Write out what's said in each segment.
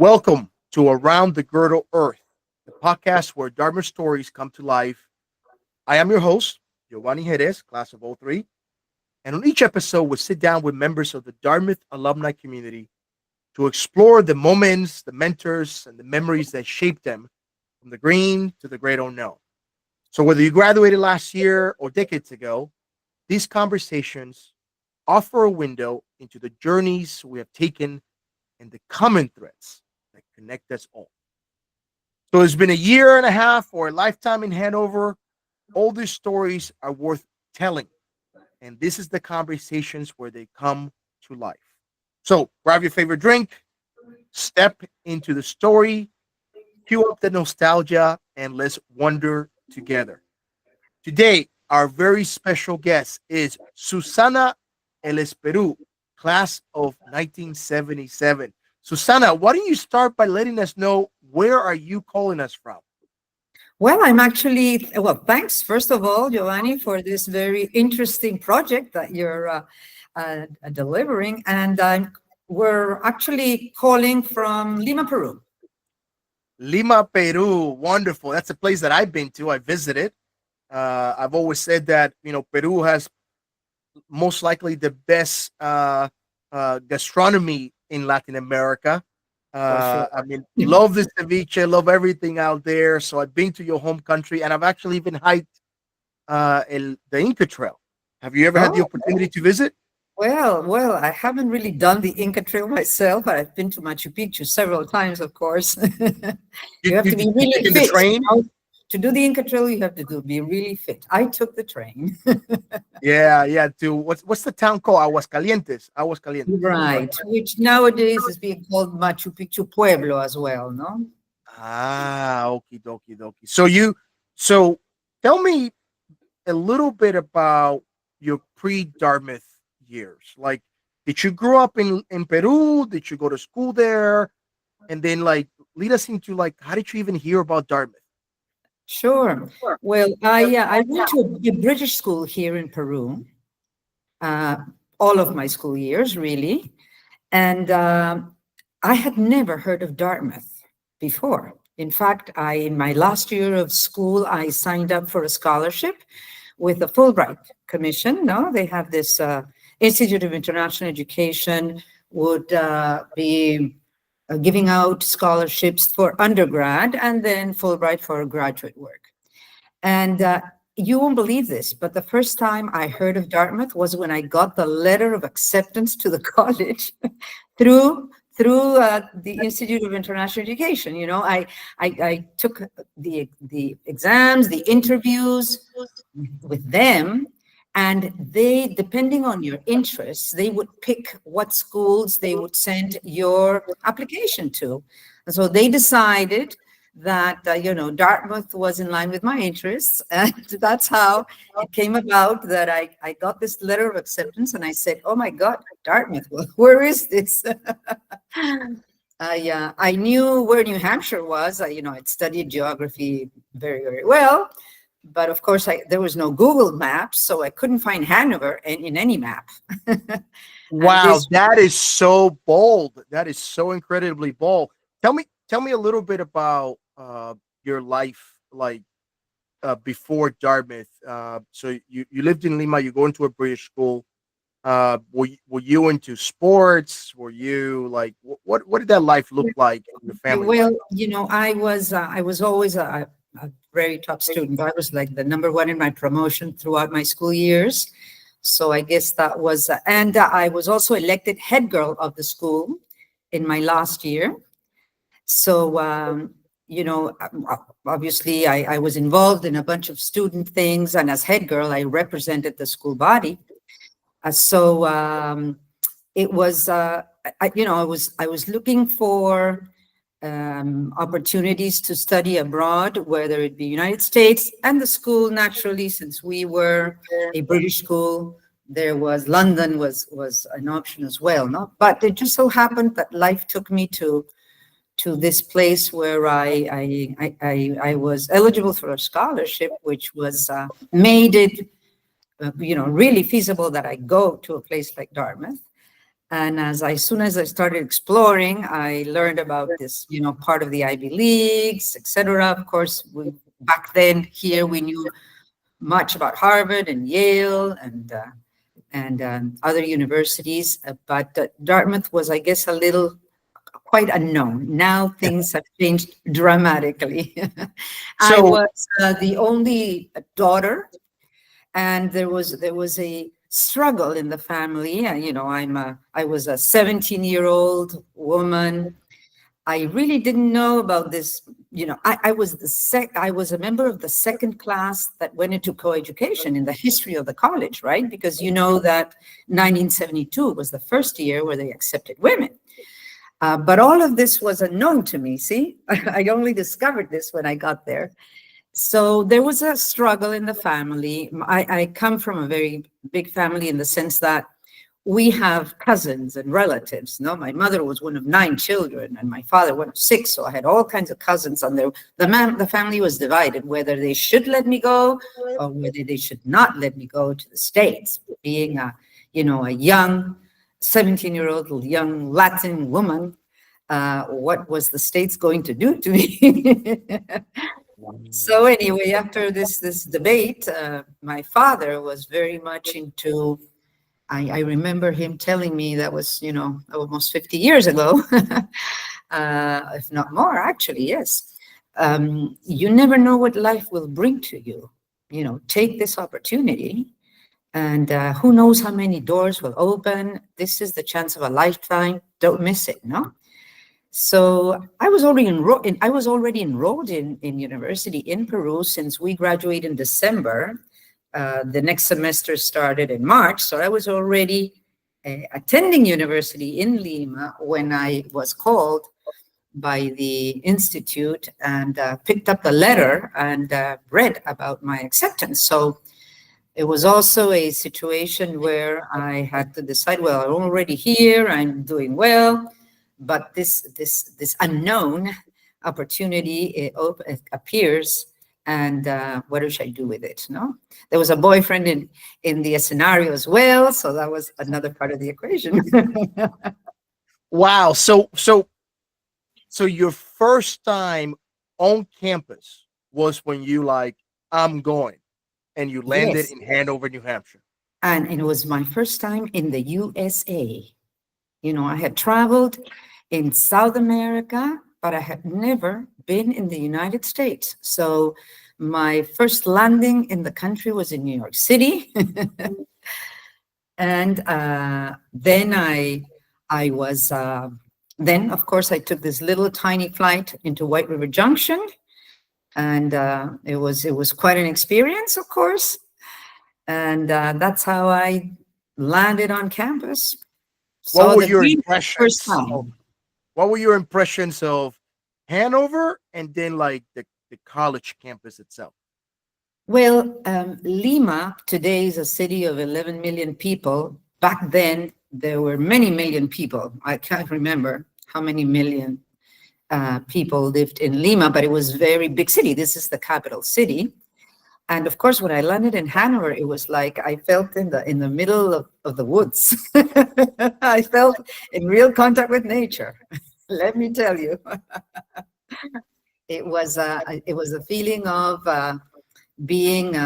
Welcome to Around the Girdle Earth, the podcast where Dartmouth stories come to life. I am your host, Yovany Jerez, class of '03, and on each episode, we'll sit down with members of the Dartmouth alumni community to explore the moments, the mentors, and the memories that shaped them from the green to the great unknown. So, whether you graduated last year or decades ago, these conversations offer a window into the journeys we have taken and the common threads that connect us all. So it's been a year and a half or a lifetime in Hanover. All these stories are worth telling. And this is the conversations where they come to life. So grab your favorite drink, step into the story, cue up the nostalgia, and let's wonder together. Today, our very special guest is Susana Elespuru, class of 1977. Susana, why don't you start by letting us know where are you calling us from? Well, I'm actually, thanks, first of all, Giovanni, for this very interesting project that you're delivering. And we're actually calling from Lima, Peru. Lima, Peru. Wonderful. That's a place that I've been to. I visited. I've always said that, Peru has most likely the best gastronomy in Latin America. Sure. Love the ceviche, love everything out there. So I've been to your home country, and I've actually even hiked the Inca Trail. Have you ever had the opportunity to visit? Well, I haven't really done the Inca Trail myself, but I've been to Machu Picchu several times, of course. You have to be really fit. The train? To do the Inca Trail, you have to be really fit. I took the train. Yeah. To what's the town called? Aguascalientes. Right, which nowadays is being called Machu Picchu Pueblo as well, no? Okie dokie. So tell me a little bit about your pre-Dartmouth years. Like, did you grow up in Peru? Did you go to school there? And then lead us into how did you even hear about Dartmouth? Sure. Well, I went to a British school here in Peru, all of my school years, really. And I had never heard of Dartmouth before. In fact, in my last year of school, I signed up for a scholarship with the Fulbright Commission. No, they have this Institute of International Education would be giving out scholarships for undergrad and then Fulbright for graduate work. And you won't believe this, but the first time I heard of Dartmouth was when I got the letter of acceptance to the college through the Institute of International Education. I took the exams, the interviews with them. And they, depending on your interests, they would pick what schools they would send your application to. And so they decided that, Dartmouth was in line with my interests. And that's how it came about that I got this letter of acceptance. And I said, oh, my God, Dartmouth, well, where is this? I knew where New Hampshire was. I'd studied geography very, very well. But of course, there was no Google Maps, so I couldn't find Hanover in any map. Wow, that is so bold. That is so incredibly bold. Tell me a little bit about your life, before Dartmouth. So you lived in Lima. You go into a British school. Were you into sports? Were you what did that life look like in your family? Well, I was always a very top student. I was like the number one in my promotion throughout my school years. So I guess that was, and I was also elected head girl of the school in my last year. So, obviously I was involved in a bunch of student things. And as head girl, I represented the school body. It was, I was looking for opportunities to study abroad, whether it be United States, and the school, naturally, since we were a British school, there was London was an option as well. No, but it just so happened that life took me to this place where I was eligible for a scholarship, which was made it really feasible that I go to a place like Dartmouth. And as soon as I started exploring, I learned about this, part of the Ivy Leagues, etc. Of course, back then here we knew much about Harvard and Yale and other universities, but Dartmouth was, I guess, quite unknown. Now things have changed dramatically. I was the only daughter, and there was a struggle in the family. I was a 17-year-old woman. I really didn't know about this. I was a member of the second class that went into coeducation in the history of the college, right? Because that 1972 was the first year where they accepted women. But all of this was unknown to me. See, I only discovered this when I got there. So there was a struggle in the family. I come from a very big family in the sense that we have cousins and relatives. My mother was one of 9 children and my father one of 6. So I had all kinds of cousins on there. The family was divided whether they should let me go or whether they should not let me go to the States. Being a young 17-year-old young Latin woman, what was the States going to do to me? So anyway, after this debate, my father was very much into, I remember him telling me, that was, almost 50 years ago, if not more, actually, yes. You never know what life will bring to you. Take this opportunity, and who knows how many doors will open. This is the chance of a lifetime. Don't miss it, no? So I was already enrolled in university in Peru since we graduated in December. The next semester started in March. So I was already attending university in Lima when I was called by the institute and picked up the letter and read about my acceptance. So it was also a situation where I had to decide, well, I'm already here, I'm doing well, but this unknown opportunity it appears, and what should I do with it? No, there was a boyfriend in the scenario as well, so that was another part of the equation. Wow. So your first time on campus was when you I'm going, and you landed Yes. in Hanover, New Hampshire. And it was my first time in the USA. I had traveled in South America, but I had never been in the United States. So my first landing in the country was in New York City. And then I was, then of course I took this little tiny flight into White River Junction. And it was quite an experience, of course. And that's how I landed on campus. What were your impressions? What were your impressions of Hanover and then the college campus itself? Well, Lima today is a city of 11 million people. Back then, there were many million people. I can't remember how many million people lived in Lima, but it was a very big city. This is the capital city. And of course, when I landed in Hanover, it was like I felt in the middle of the woods. I felt in real contact with nature. Let me tell you, it was a feeling of being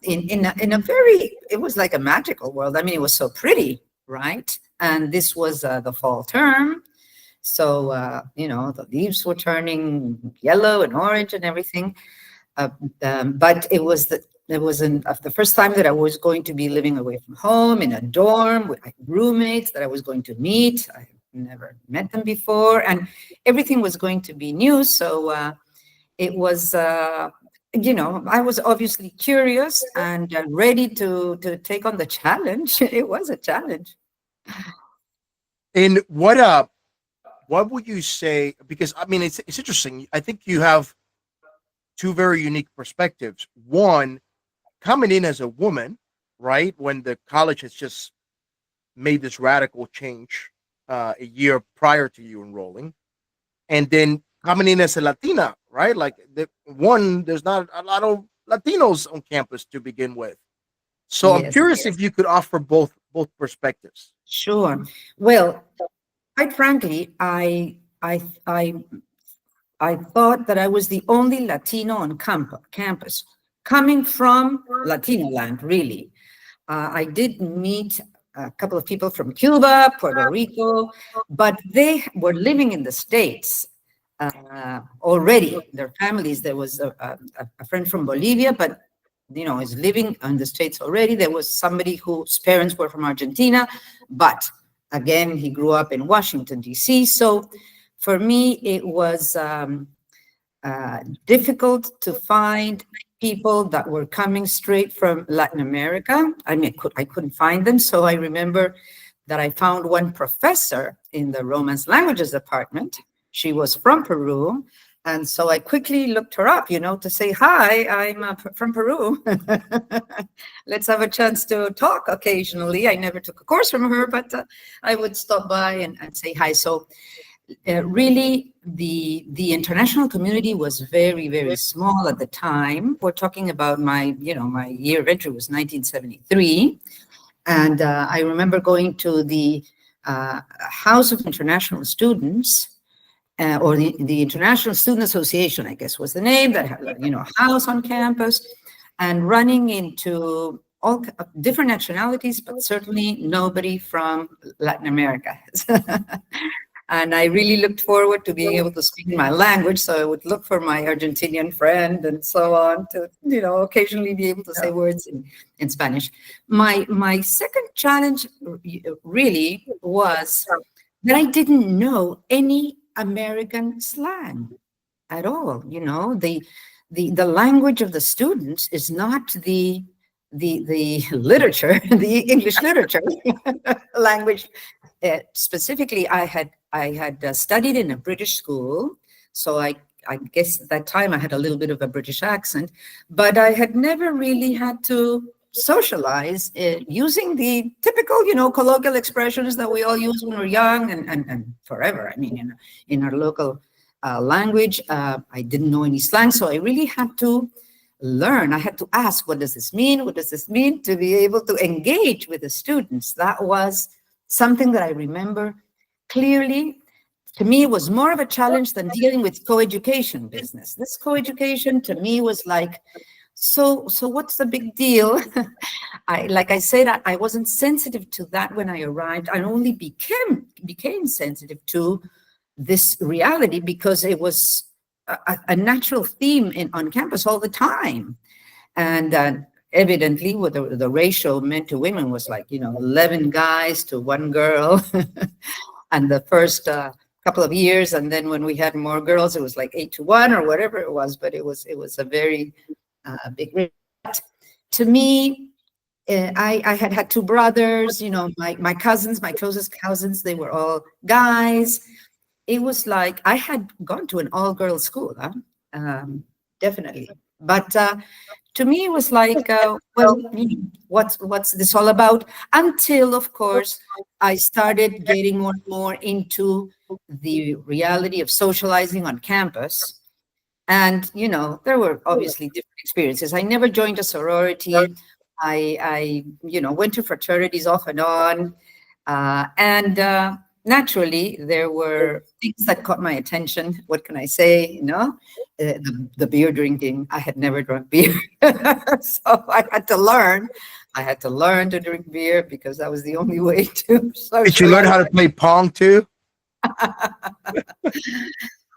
in a very, it was like a magical world. I mean, it was so pretty, right? And this was the fall term. So, the leaves were turning yellow and orange and everything. But it was the first time that I was going to be living away from home in a dorm with roommates that I was going to meet. I never met them before, and everything was going to be new. So it was, I was obviously curious and ready to take on the challenge. It was a challenge. And what would you say? Because I mean, it's interesting. I think you have two very unique perspectives. One, coming in as a woman, right, when the college has just made this radical change a year prior to you enrolling, and then coming in as a Latina, right? There's not a lot of Latinos on campus to begin with. So Yes, I'm curious if you could offer both both perspectives. Sure. Well, quite frankly, I thought that I was the only Latino on campus, coming from Latino land, really. I did meet a couple of people from Cuba, Puerto Rico, but they were living in the States already. Their families, there was a friend from Bolivia, but is living in the States already. There was somebody whose parents were from Argentina, but again, he grew up in Washington, D.C. So for me, it was difficult to find people that were coming straight from Latin America. I mean, I couldn't find them. So I remember that I found one professor in the Romance Languages department. She was from Peru. And so I quickly looked her up, to say, hi, I'm from Peru. Let's have a chance to talk occasionally. I never took a course from her, but I would stop by and say hi. So really, the international community was very, very small at the time. We're talking about my year of entry was 1973. And I remember going to the House of International Students, or the International Student Association, I guess was the name, that had a house on campus, and running into all different nationalities, but certainly nobody from Latin America. And I really looked forward to being able to speak my language, so I would look for my Argentinian friend and so on to, occasionally be able to say words in Spanish. My second challenge really was that I didn't know any American slang at all. The language of the students is not the literature, the English literature language. Specifically, I had studied in a British school, so I guess at that time I had a little bit of a British accent, but I had never really had to socialize using the typical, colloquial expressions that we all use when we're young and forever. I mean, in our local language, I didn't know any slang, so I really had to learn. I had to ask, what does this mean? What does this mean? To be able to engage with the students. That was something that I remember clearly. To me, it was more of a challenge than dealing with co-education business. This co-education to me was like, so what's the big deal? Like I said, I wasn't sensitive to that when I arrived. I only became sensitive to this reality because it was a natural theme on campus all the time. And evidently, what the ratio men to women was like, 11 guys to 1 girl. And the first couple of years, and then when we had more girls, it was like 8 to 1 or whatever it was. But it was a very big ratio. To me, I had 2 brothers. My cousins, my closest cousins, they were all guys. It was like I had gone to an all-girls school, definitely. But to me, it was like, what's this all about? Until, of course, I started getting more and more into the reality of socializing on campus. And, there were obviously different experiences. I never joined a sorority. I went to fraternities off and on. And naturally, there were things that caught my attention. What can I say? The beer drinking. I had never drunk beer. So I had to learn. I had to learn to drink beer because that was the only way to. Did you learn how to play Pong too?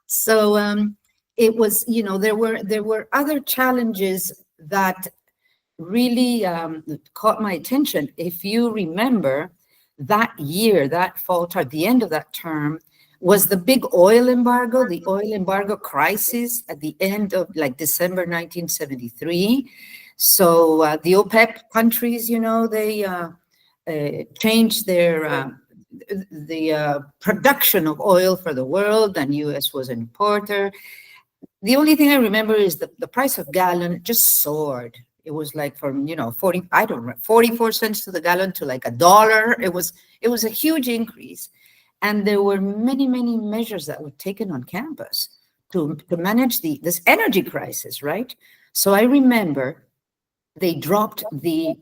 So it was, there were other challenges that really caught my attention. If you remember, that year, that fall, at the end of that term, was the big oil embargo, the oil embargo crisis at the end of December 1973. So the OPEC countries, they changed their the production of oil for the world, and U.S. was an importer. The only thing I remember is the price of gallon just soared. It was like from 44 cents to the gallon to like $1. It was a huge increase, and there were many measures that were taken on campus to manage this energy crisis, right? So I remember they dropped the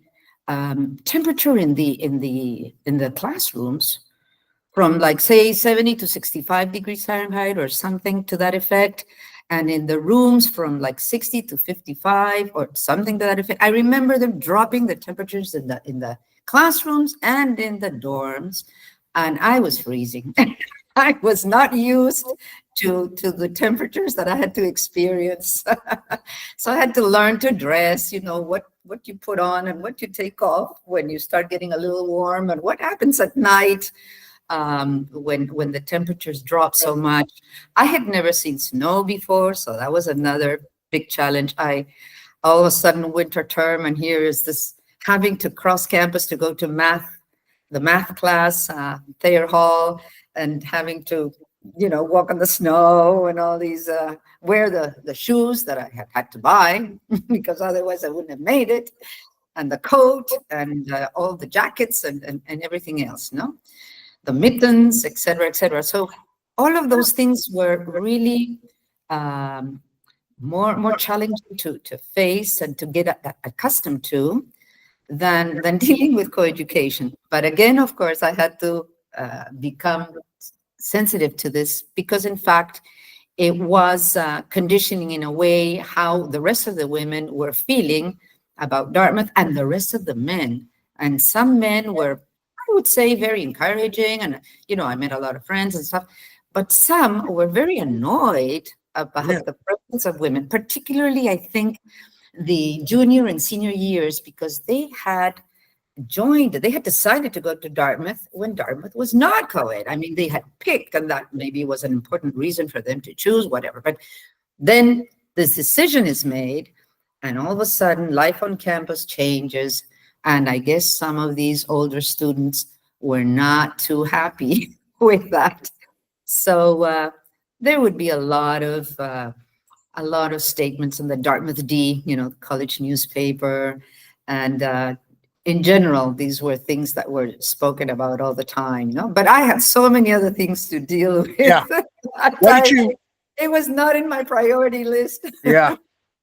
temperature in the classrooms from, like, say 70 to 65 degrees Fahrenheit or something to that effect, and in the rooms from like 60 to 55 or something to that effect. I remember them dropping the temperatures in the classrooms and in the dorms, and I was freezing. I was not used to the temperatures that I had to experience. So I had to learn to dress, what you put on and what you take off when you start getting a little warm, and what happens at night when the temperatures drop so much. I had never seen snow before, so that was another big challenge. All of a sudden, winter term, and here is this having to cross campus to go to the math class, Thayer Hall, and having to, walk on the snow and all these, wear the shoes that I had to buy because otherwise I wouldn't have made it, and the coat and all the jackets and everything else, the mittens, et cetera, et cetera. So all of those things were really more challenging to face and to get accustomed to than dealing with coeducation. But again, of course, I had to become sensitive to this because, in fact, it was conditioning in a way how the rest of the women were feeling about Dartmouth and the rest of the men. And some men were, I would say, very encouraging. And, I met a lot of friends and stuff. But some were very annoyed about the presence of women, particularly, I think, the junior and senior years, because they had decided to go to Dartmouth when Dartmouth was not co-ed. I mean, they had picked, and that maybe was an important reason for them to choose, whatever. But then this decision is made, and all of a sudden, life on campus changes. And I guess some of these older students were not too happy with that. So there would be a lot of statements in the Dartmouth D, college newspaper, and in general, these were things that were spoken about all the time. But I had so many other things to deal with. Yeah. It was not in my priority list. Yeah.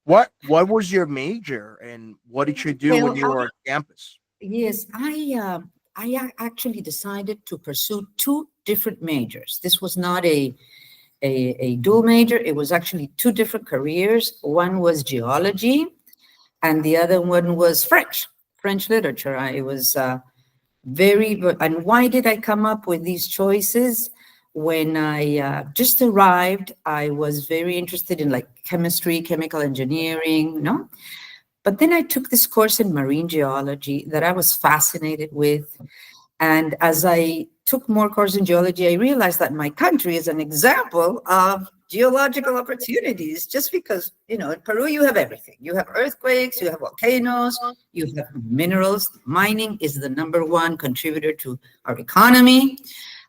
What was your major, and what did you do when you were on campus? Yes, I actually decided to pursue two different majors. This was not a dual major. It was actually two different careers. One was geology, and the other one was French literature. I was and why did I come up with these choices? When I just arrived, I was very interested in like chemistry, chemical engineering, But then I took this course in marine geology that I was fascinated with. And as I took more courses in geology, I realized that my country is an example of geological opportunities, just because, in Peru, you have everything. You have earthquakes, you have volcanoes, you have minerals. Mining is the #1 contributor to our economy.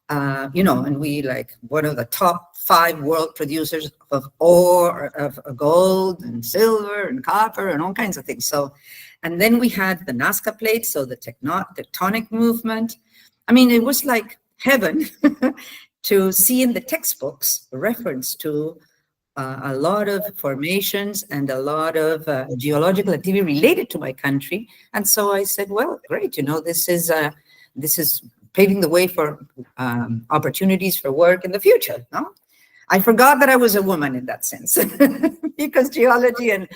And we like one of the top 5 world producers of ore, of gold and silver and copper and all kinds of things. So, and then we had the Nazca Plate, so the tectonic movement. I mean, it was like heaven to see in the textbooks a reference to a lot of formations and a lot of geological activity related to my country. And so I said, well, great, this is paving the way for opportunities for work in the future. I forgot that I was a woman in that sense, because geology and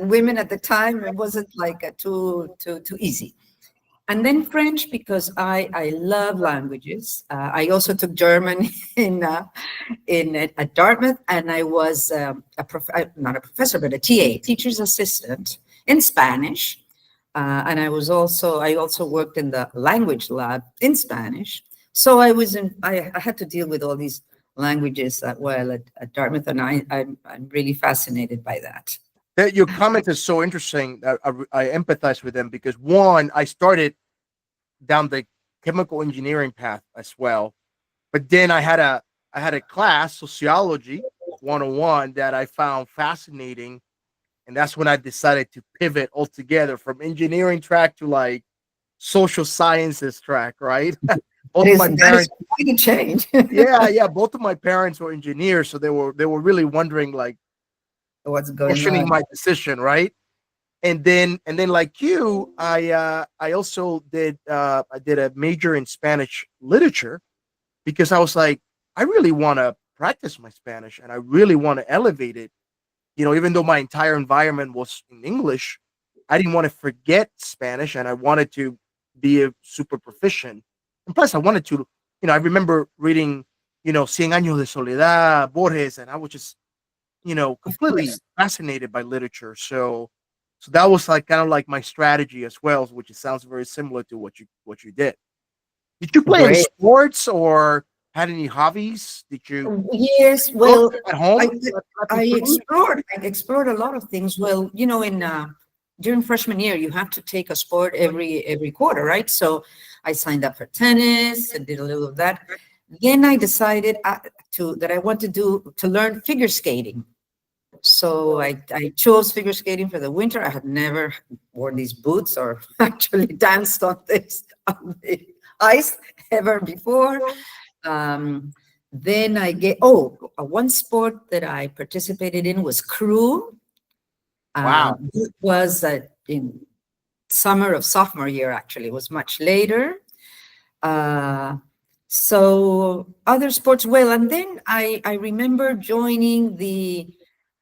women at the time, it wasn't like too easy. And then French, because I love languages. I also took German at Dartmouth, and I was not a professor, but a TA, teacher's assistant in Spanish. And I also worked in the language lab in Spanish. So I had to deal with all these languages while at Dartmouth, and I'm really fascinated by that. Your comment is so interesting. I empathize with them because, one, I started down the chemical engineering path as well, but then I had a class, sociology 101, that I found fascinating. And that's when I decided to pivot altogether from engineering track to like social sciences track, right? Both of my parents quite a change. yeah. Both of my parents were engineers, so they were really wondering like what's going questioning on. my decision, right? And then like you, I also did I did a major in Spanish literature because I was like, I really want to practice my Spanish and I really want to elevate it. Even though my entire environment was in English, I didn't want to forget Spanish and I wanted to be a super proficient. And plus, I wanted to, I remember reading, Cien Años de Soledad, Borges, and I was just, Of completely course. fascinated by literature. So that was like kind of like my strategy as well, which sounds very similar to what you did. Did you play any Great. sports or had any hobbies? Did you Yes, cook well, at home? I Happy I food? explored a lot of things. Well, in during freshman year, you have to take a sport every quarter, right? So I signed up for tennis and did a little of that. Then I decided that I want to learn figure skating. So I chose figure skating for the winter. I had never worn these boots or actually danced on the ice ever before. Um, then one sport that I participated in was crew. Wow. It was in summer of sophomore year, actually. It was much later. Uh, so other sports, well, and then I remember joining the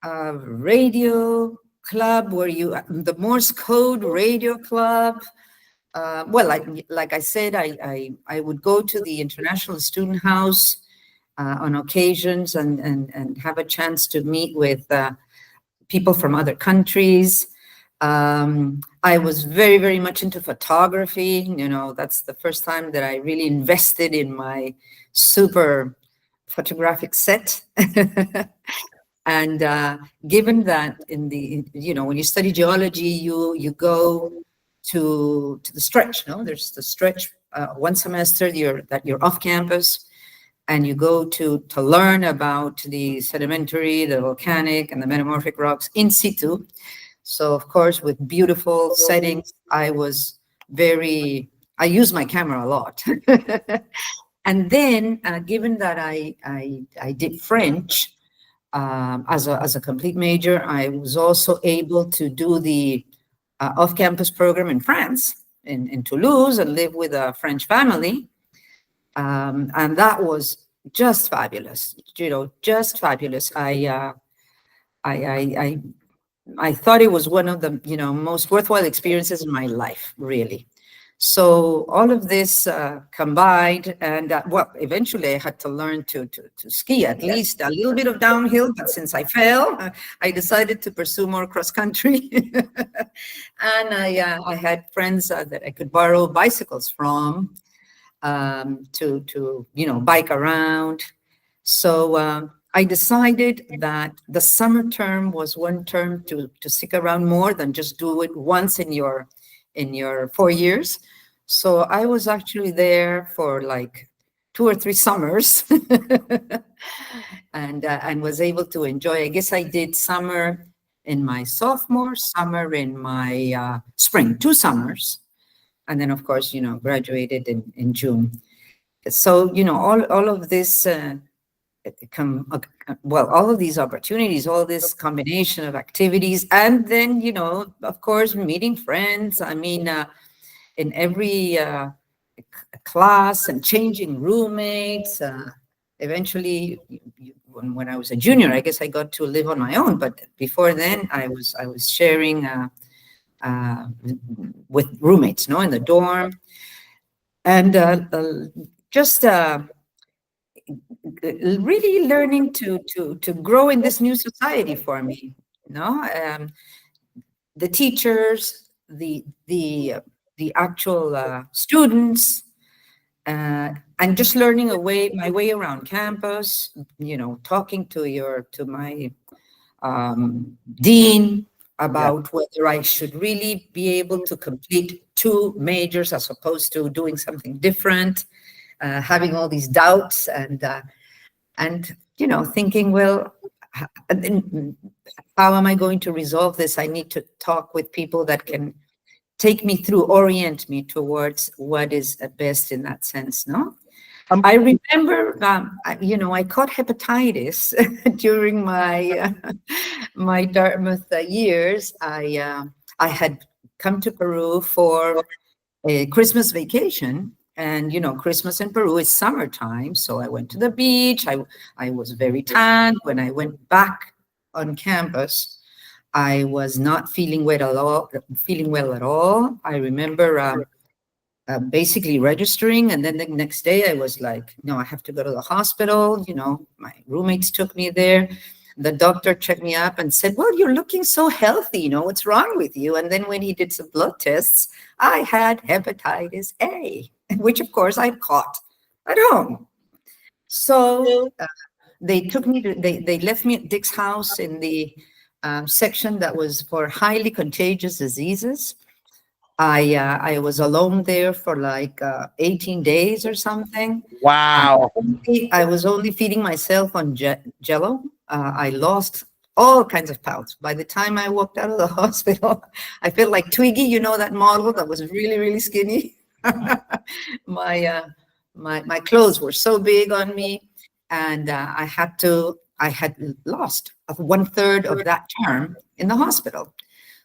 radio club the Morse code radio club. Well, like I said, I would go to the International Student House on occasions and have a chance to meet with people from other countries. I was very, very much into photography. That's the first time that I really invested in my super photographic set. And given that when you study geology, you go to the stretch. No, there's the stretch one semester that you're off campus, and you go to learn about the sedimentary, the volcanic, and the metamorphic rocks in situ. So of course, with beautiful settings, I used my camera a lot. And then, given that I did French as a complete major, I was also able to do the off-campus program in France, in Toulouse, and live with a French family. And that was just fabulous, just fabulous. I thought it was one of the, most worthwhile experiences in my life, really. So all of this combined, and eventually I had to learn to ski, at least a little bit of downhill. But since I fell, I decided to pursue more cross country. And I had friends that I could borrow bicycles from to bike around. So I decided that the summer term was one term to stick around more than just do it once in your 4 years. So I was actually there for like 2 or 3 summers and was able to enjoy. I guess I did summer in my sophomore, summer in my spring, 2 summers. And then, of course, graduated in June. So, all of this all of these opportunities, all this combination of activities, and then, of course, meeting friends. I mean, in every class and changing roommates. Eventually, when I was a junior, I guess I got to live on my own. But before then, I was sharing with roommates, in the dorm, and just really learning to grow in this new society for me. The teachers, the actual students, and just learning my way around campus. Talking to my dean about whether I should really be able to complete 2 majors as opposed to doing something different. Having all these doubts and thinking, well, how am I going to resolve this? I need to talk with people that can take me through, orient me towards what is best in that sense. No, I remember, I caught hepatitis during my my Dartmouth years. I had come to Peru for a Christmas vacation. And, Christmas in Peru is summertime. So I went to the beach. I was very tanned. When I went back on campus, I was not feeling well at all. I remember basically registering. And then the next day I was like, no, I have to go to the hospital. My roommates took me there. The doctor checked me up and said, well, you're looking so healthy. What's wrong with you? And then when he did some blood tests, I had hepatitis A, which of course I caught at home. So they took me they left me at Dick's house in the section that was for highly contagious diseases. I was alone there for like 18 days or something. Wow. I was only feeding myself on Jello. I lost all kinds of pounds. By the time I walked out of the hospital, I felt like Twiggy, that model that was really, really skinny. My clothes were so big on me, and I had lost 1/3 of that term in the hospital.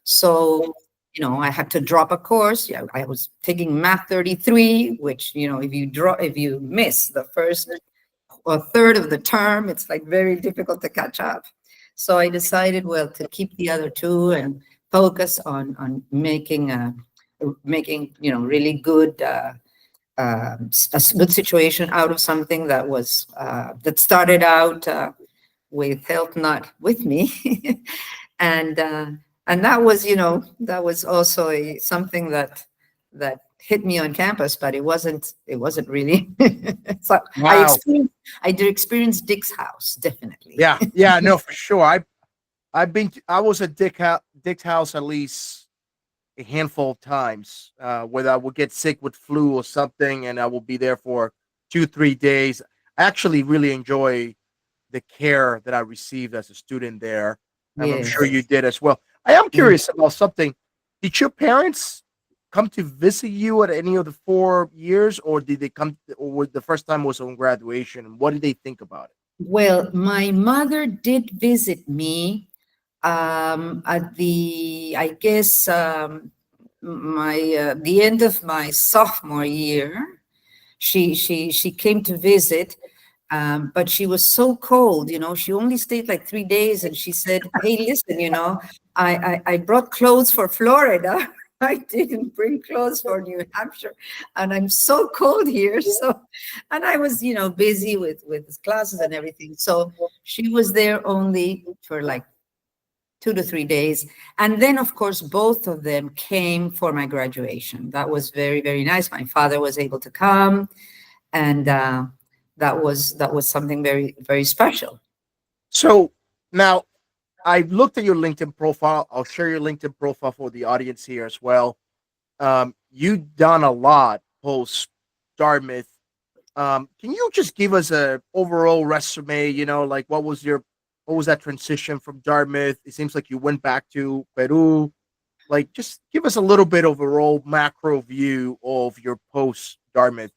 So, I had to drop a course. Yeah, I was taking Math 33, which, if you miss the first a third of the term, it's like very difficult to catch up. So I decided, to keep the other two and focus on making really good a good situation out of something that was that started out with help, not with me, and that was also something that hit me on campus, but it wasn't really. So Wow. I did experience Dick's house, definitely. Yeah, no, for sure. I was at Dick's house at least a handful of times, whether I would get sick with flu or something, and I will be there for 2-3 days. I actually really enjoy the care that I received as a student there. And I'm sure you did as well. I am curious about something. Did your parents come to visit you at any of the 4 years, or did they come, or the first time was on graduation? What did they think about it? Well, my mother did visit me at the, I guess, the end of my sophomore year. She came to visit, but she was so cold. She only stayed like 3 days, and she said, "Hey, listen, I brought clothes for Florida. I didn't bring clothes for New Hampshire, and I'm so cold here." So, and I was, busy with classes and everything. So she was there only for like 2 to 3 days. And then, of course, both of them came for my graduation. That was very, very nice. My father was able to come, and that was something very, very special. So now, I've looked at your LinkedIn profile. I'll share your LinkedIn profile for the audience here as well. You've done a lot post Dartmouth. Can you just give us a overall resume? Like what was that transition from Dartmouth? It seems like you went back to Peru. Like, just give us a little bit of overall macro view of your post Dartmouth.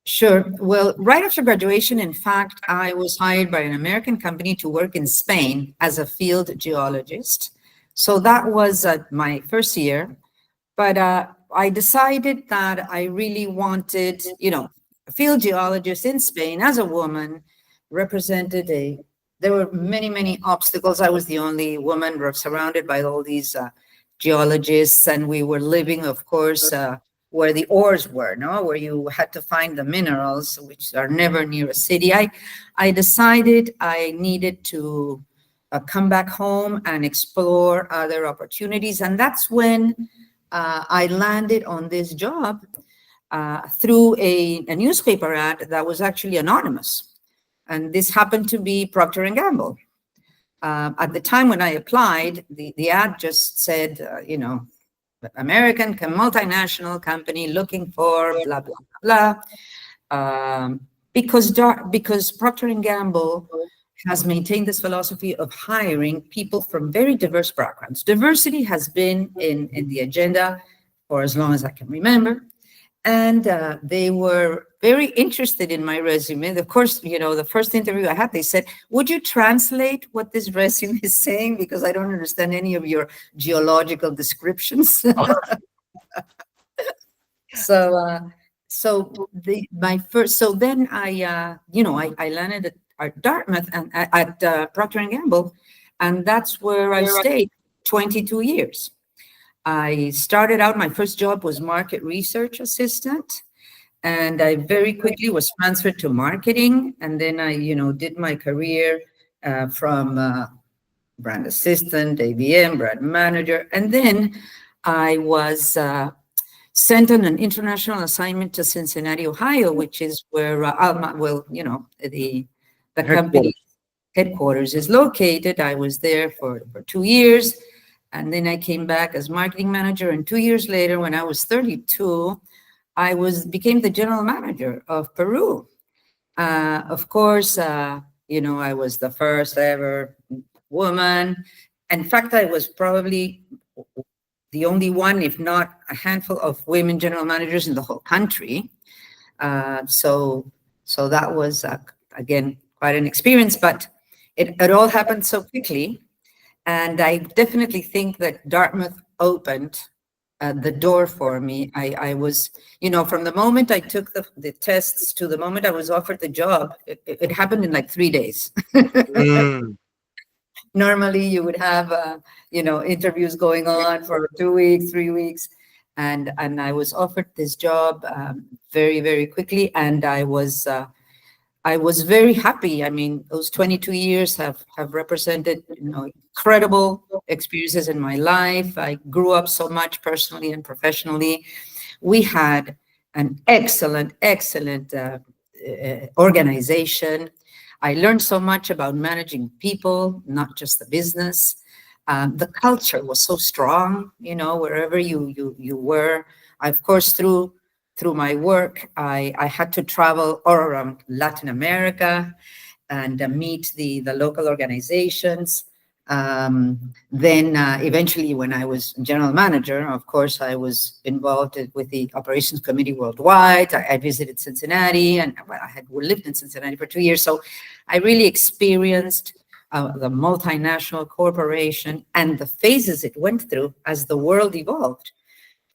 Sure. Well, right after graduation, in fact, I was hired by an American company to work in Spain as a field geologist. So that was my first year. But I decided that I really wanted, a field geologist in Spain as a woman represented there were many, many obstacles. I was the only woman surrounded by all these geologists, and we were living, of course, where the ores were, where you had to find the minerals, which are never near a city. I decided I needed to come back home and explore other opportunities. And that's when I landed on this job through a newspaper ad that was actually anonymous. And this happened to be Procter Gamble. At the time when I applied, the ad just said, American multinational company looking for blah, blah, blah. Because Procter & Gamble has maintained this philosophy of hiring people from very diverse backgrounds. Diversity has been in the agenda for as long as I can remember. And they were very interested in my resume. Of course, the first interview I had, they said, would you translate what this resume is saying? Because I don't understand any of your geological descriptions. So then I landed at Dartmouth and at Procter Gamble, and that's where I stayed 22 years. I started out, my first job was market research assistant, and I very quickly was transferred to marketing. And then I, did my career from brand assistant, ABM, brand manager. And then I was sent on an international assignment to Cincinnati, Ohio, which is where, the company headquarters is located. I was there for 2 years. And then I came back as marketing manager. And 2 years later, when I was 32, I became the general manager of Peru. Of course, I was the first ever woman. In fact, I was probably the only one, if not a handful of women general managers in the whole country. So that was, again, quite an experience, but it all happened so quickly. And I definitely think that Dartmouth opened the door for me. I was, from the moment I took the tests to the moment I was offered the job, it happened in like 3 days. Normally you would have, interviews going on for 2 weeks, 3 weeks. And I was offered this job very, very quickly. And I was very happy. I mean, those 22 years have represented, incredible experiences in my life. I grew up so much personally and professionally. We had an excellent organization. I learned so much about managing people, not just the business. The culture was so strong, wherever you were. Of course, through my work, I had to travel all around Latin America and meet the local organizations. Then eventually, when I was general manager, of course, I was involved with the operations committee worldwide. I visited Cincinnati, and I lived in Cincinnati for 2 years. So I really experienced the multinational corporation and the phases it went through as the world evolved.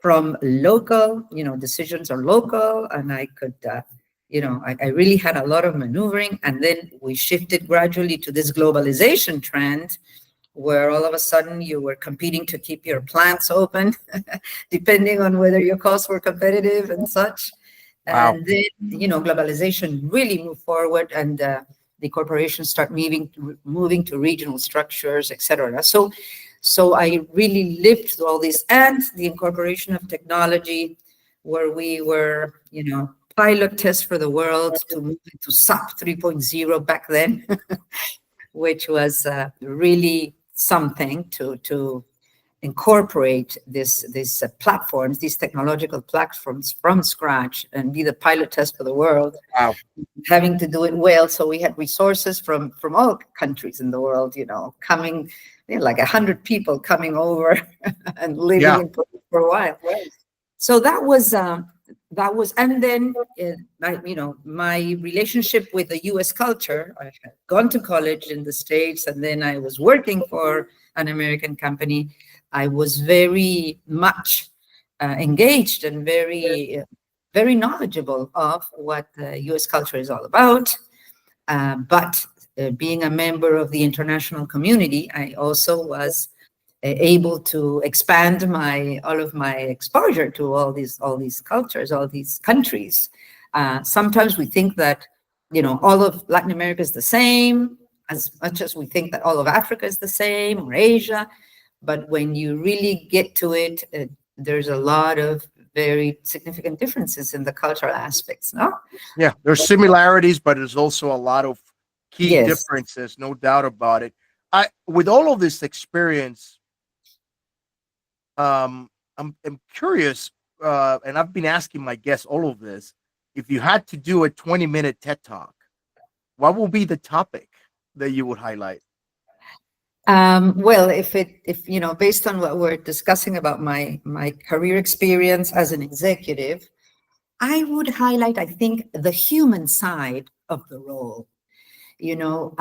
From local, decisions are local, and I could, I really had a lot of maneuvering. And then we shifted gradually to this globalization trend, where all of a sudden you were competing to keep your plants open, depending on whether your costs were competitive and such. Wow. And then, globalization really moved forward, and the corporations start moving to regional structures, et cetera. So I really lived through all this, and the incorporation of technology, where we were, pilot test for the world to move into SAP 3.0 back then, which was really something to incorporate these platforms, these technological platforms from scratch and be the pilot test for the world. Wow. Having to do it well. So we had resources from all countries in the world, coming, like 100 people coming over and living in Peru for a while. So that was, and then, my relationship with the U.S. culture. I had gone to college in the States, and then I was working for an American company. I was very much engaged and very, very knowledgeable of what the U.S. culture is all about. But being a member of the international community, I also was able to expand all of my exposure to all these cultures, all these countries. Sometimes we think that, all of Latin America is the same, as much as we think that all of Africa is the same, or Asia. But when you really get to it, there's a lot of very significant differences in the cultural aspects, no? Yeah, there's similarities, but there's also a lot of key differences, no doubt about it. With all of this experience, I'm curious, and I've been asking my guests all of this. If you had to do a 20-minute TED Talk, what will be the topic that you would highlight? Well, if based on what we're discussing about my career experience as an executive, I would highlight, I think, the human side of the role. You know,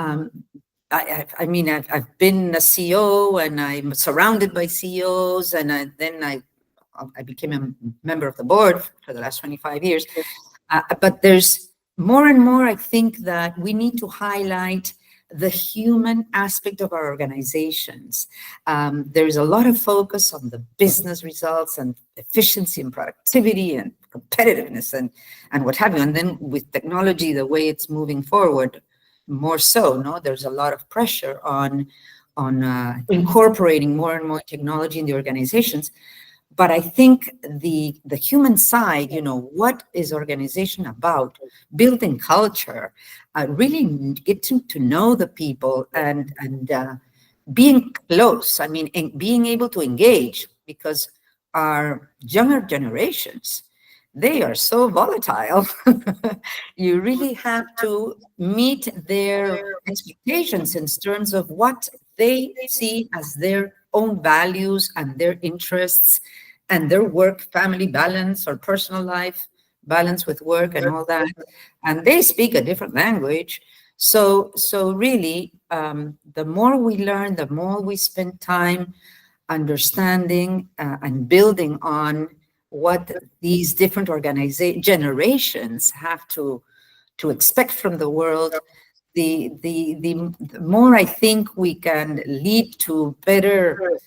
I mean, I've been a CEO and I'm surrounded by CEOs, and then I became a member of the board for the last 25 years. But there's more and more, I think, that we need to highlight the human aspect of our organizations. There's a lot of focus on the business results and efficiency and productivity and competitiveness and what have you. And then with technology, the way it's moving forward, more so, no, there's a lot of pressure on incorporating more and more technology in the organizations. But I think the human side, you know, what is organization about? Building culture, really getting to know the people and being close. I mean, and being able to engage, because our younger generations, they are so volatile. You really have to meet their expectations in terms of what they see as their own values and their interests and their work-family balance or personal life balance with work and all that. And they speak a different language. So really, the more we learn, the more we spend time understanding and building on what these different generations have to expect from the world, the more I think we can lead to better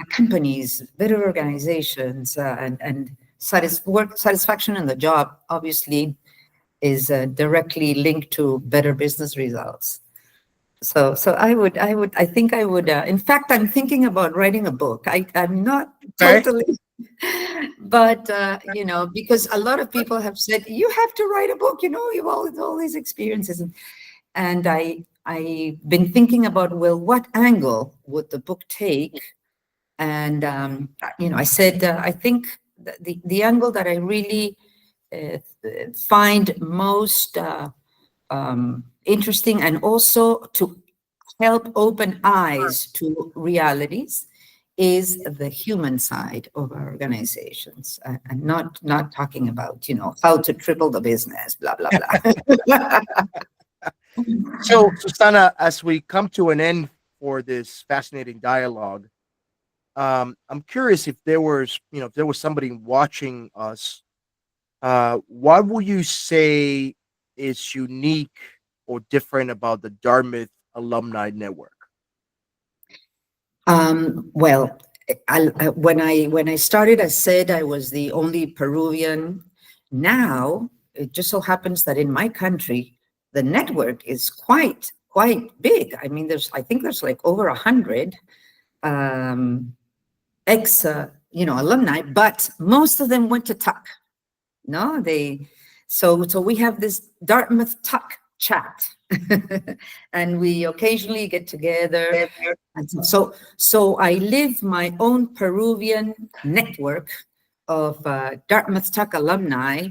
companies, better organizations, and satisfaction in the job, obviously, is directly linked to better business results. So I think I would, in fact, I'm thinking about writing a book. I'm not totally, but, you know, because a lot of people have said, you have to write a book, you know, you've all these experiences. And I've been thinking about, well, what angle would the book take? And, you know, I said, I think the angle that I really find most interesting, and also to help open eyes to realities, is the human side of our organizations, and not talking about, you know, how to triple the business, blah, blah, blah. So, Susana, as we come to an end for this fascinating dialogue, I'm curious if there was, you know, if there was somebody watching us, what would you say is unique or different about the Dartmouth Alumni Network? Well, when I started, I said I was the only Peruvian. Now, it just so happens that in my country, the network is quite big. I mean, I think there's like over 100 ex, you know, alumni, but most of them went to Tuck. No, so we have this Dartmouth Tuck chat, and we occasionally get together. And so I live my own Peruvian network of Dartmouth Tuck alumni,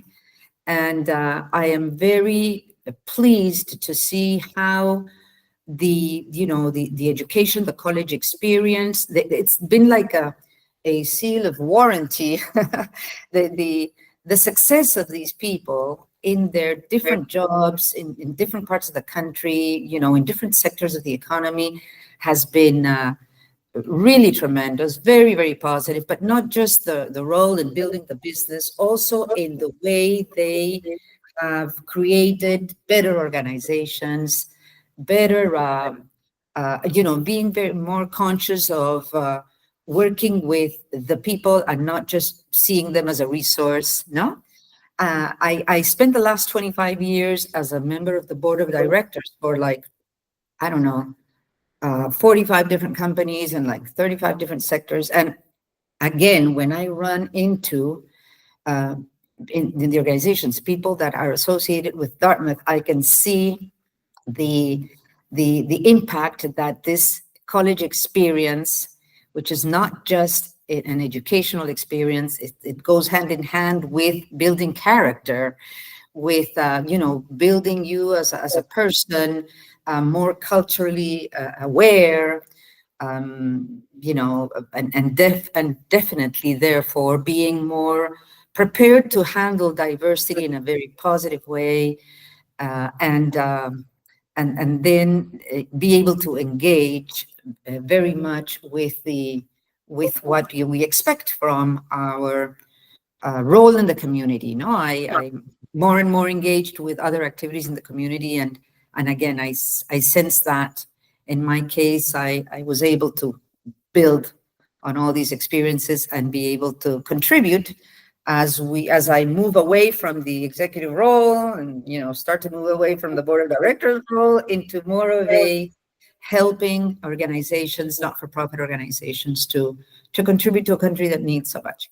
and I am very pleased to see how the education, the college experience, it's been like a seal of warranty. The success of these people in their different jobs in different parts of the country, you know, in different sectors of the economy, has been really tremendous, very, very positive, but not just the role in building the business, also in the way they have created better organizations, better, you know, being very more conscious of working with the people and not just seeing them as a resource, no? I spent the last 25 years as a member of the board of directors for, like, I don't know, 45 different companies and like 35 different sectors. And again, when I run into in the organizations, people that are associated with Dartmouth, I can see the impact that this college experience, which is not just an educational experience, it goes hand in hand with building character, with you know, building you as a person, more culturally aware, you know, and definitely therefore being more prepared to handle diversity in a very positive way, and then be able to engage very much with what we expect from our role in the community. No, I'm more and more engaged with other activities in the community, and again, I sense that in my case, I was able to build on all these experiences and be able to contribute as I move away from the executive role and start to move away from the board of directors role into more of a helping organizations, not-for-profit organizations, to contribute to a country that needs so much.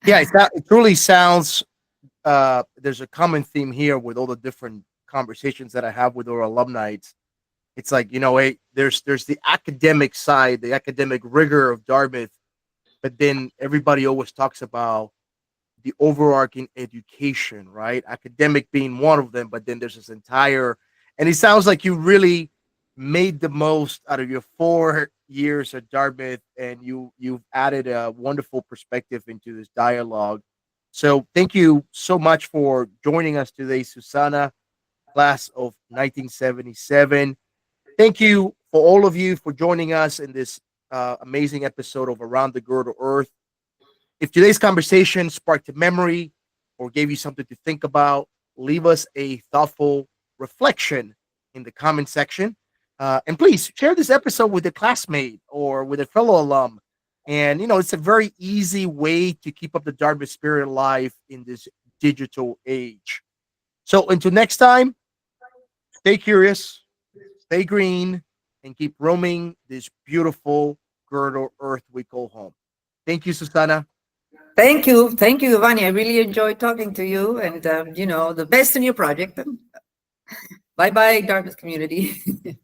Yeah, it truly sounds, there's a common theme here with all the different conversations that I have with our alumni. It's like, there's the academic side, the academic rigor of Dartmouth, but then everybody always talks about the overarching education, right? Academic being one of them, but then there's this entire, and it sounds like you really made the most out of your 4 years at Dartmouth, and you've added a wonderful perspective into this dialogue. So thank you so much for joining us today, Susana, class of 1977. Thank you for all of you for joining us in this amazing episode of Around the Girdled Earth. If today's conversation sparked a memory or gave you something to think about, leave us a thoughtful reflection in the comment section. And please share this episode with a classmate or with a fellow alum. And, it's a very easy way to keep up the Dartmouth spirit alive in this digital age. So until next time, stay curious, stay green, and keep roaming this beautiful girdle earth we call home. Thank you, Susana. Thank you, Yovany. I really enjoyed talking to you, and the best in your project. Bye-bye, Dartmouth community.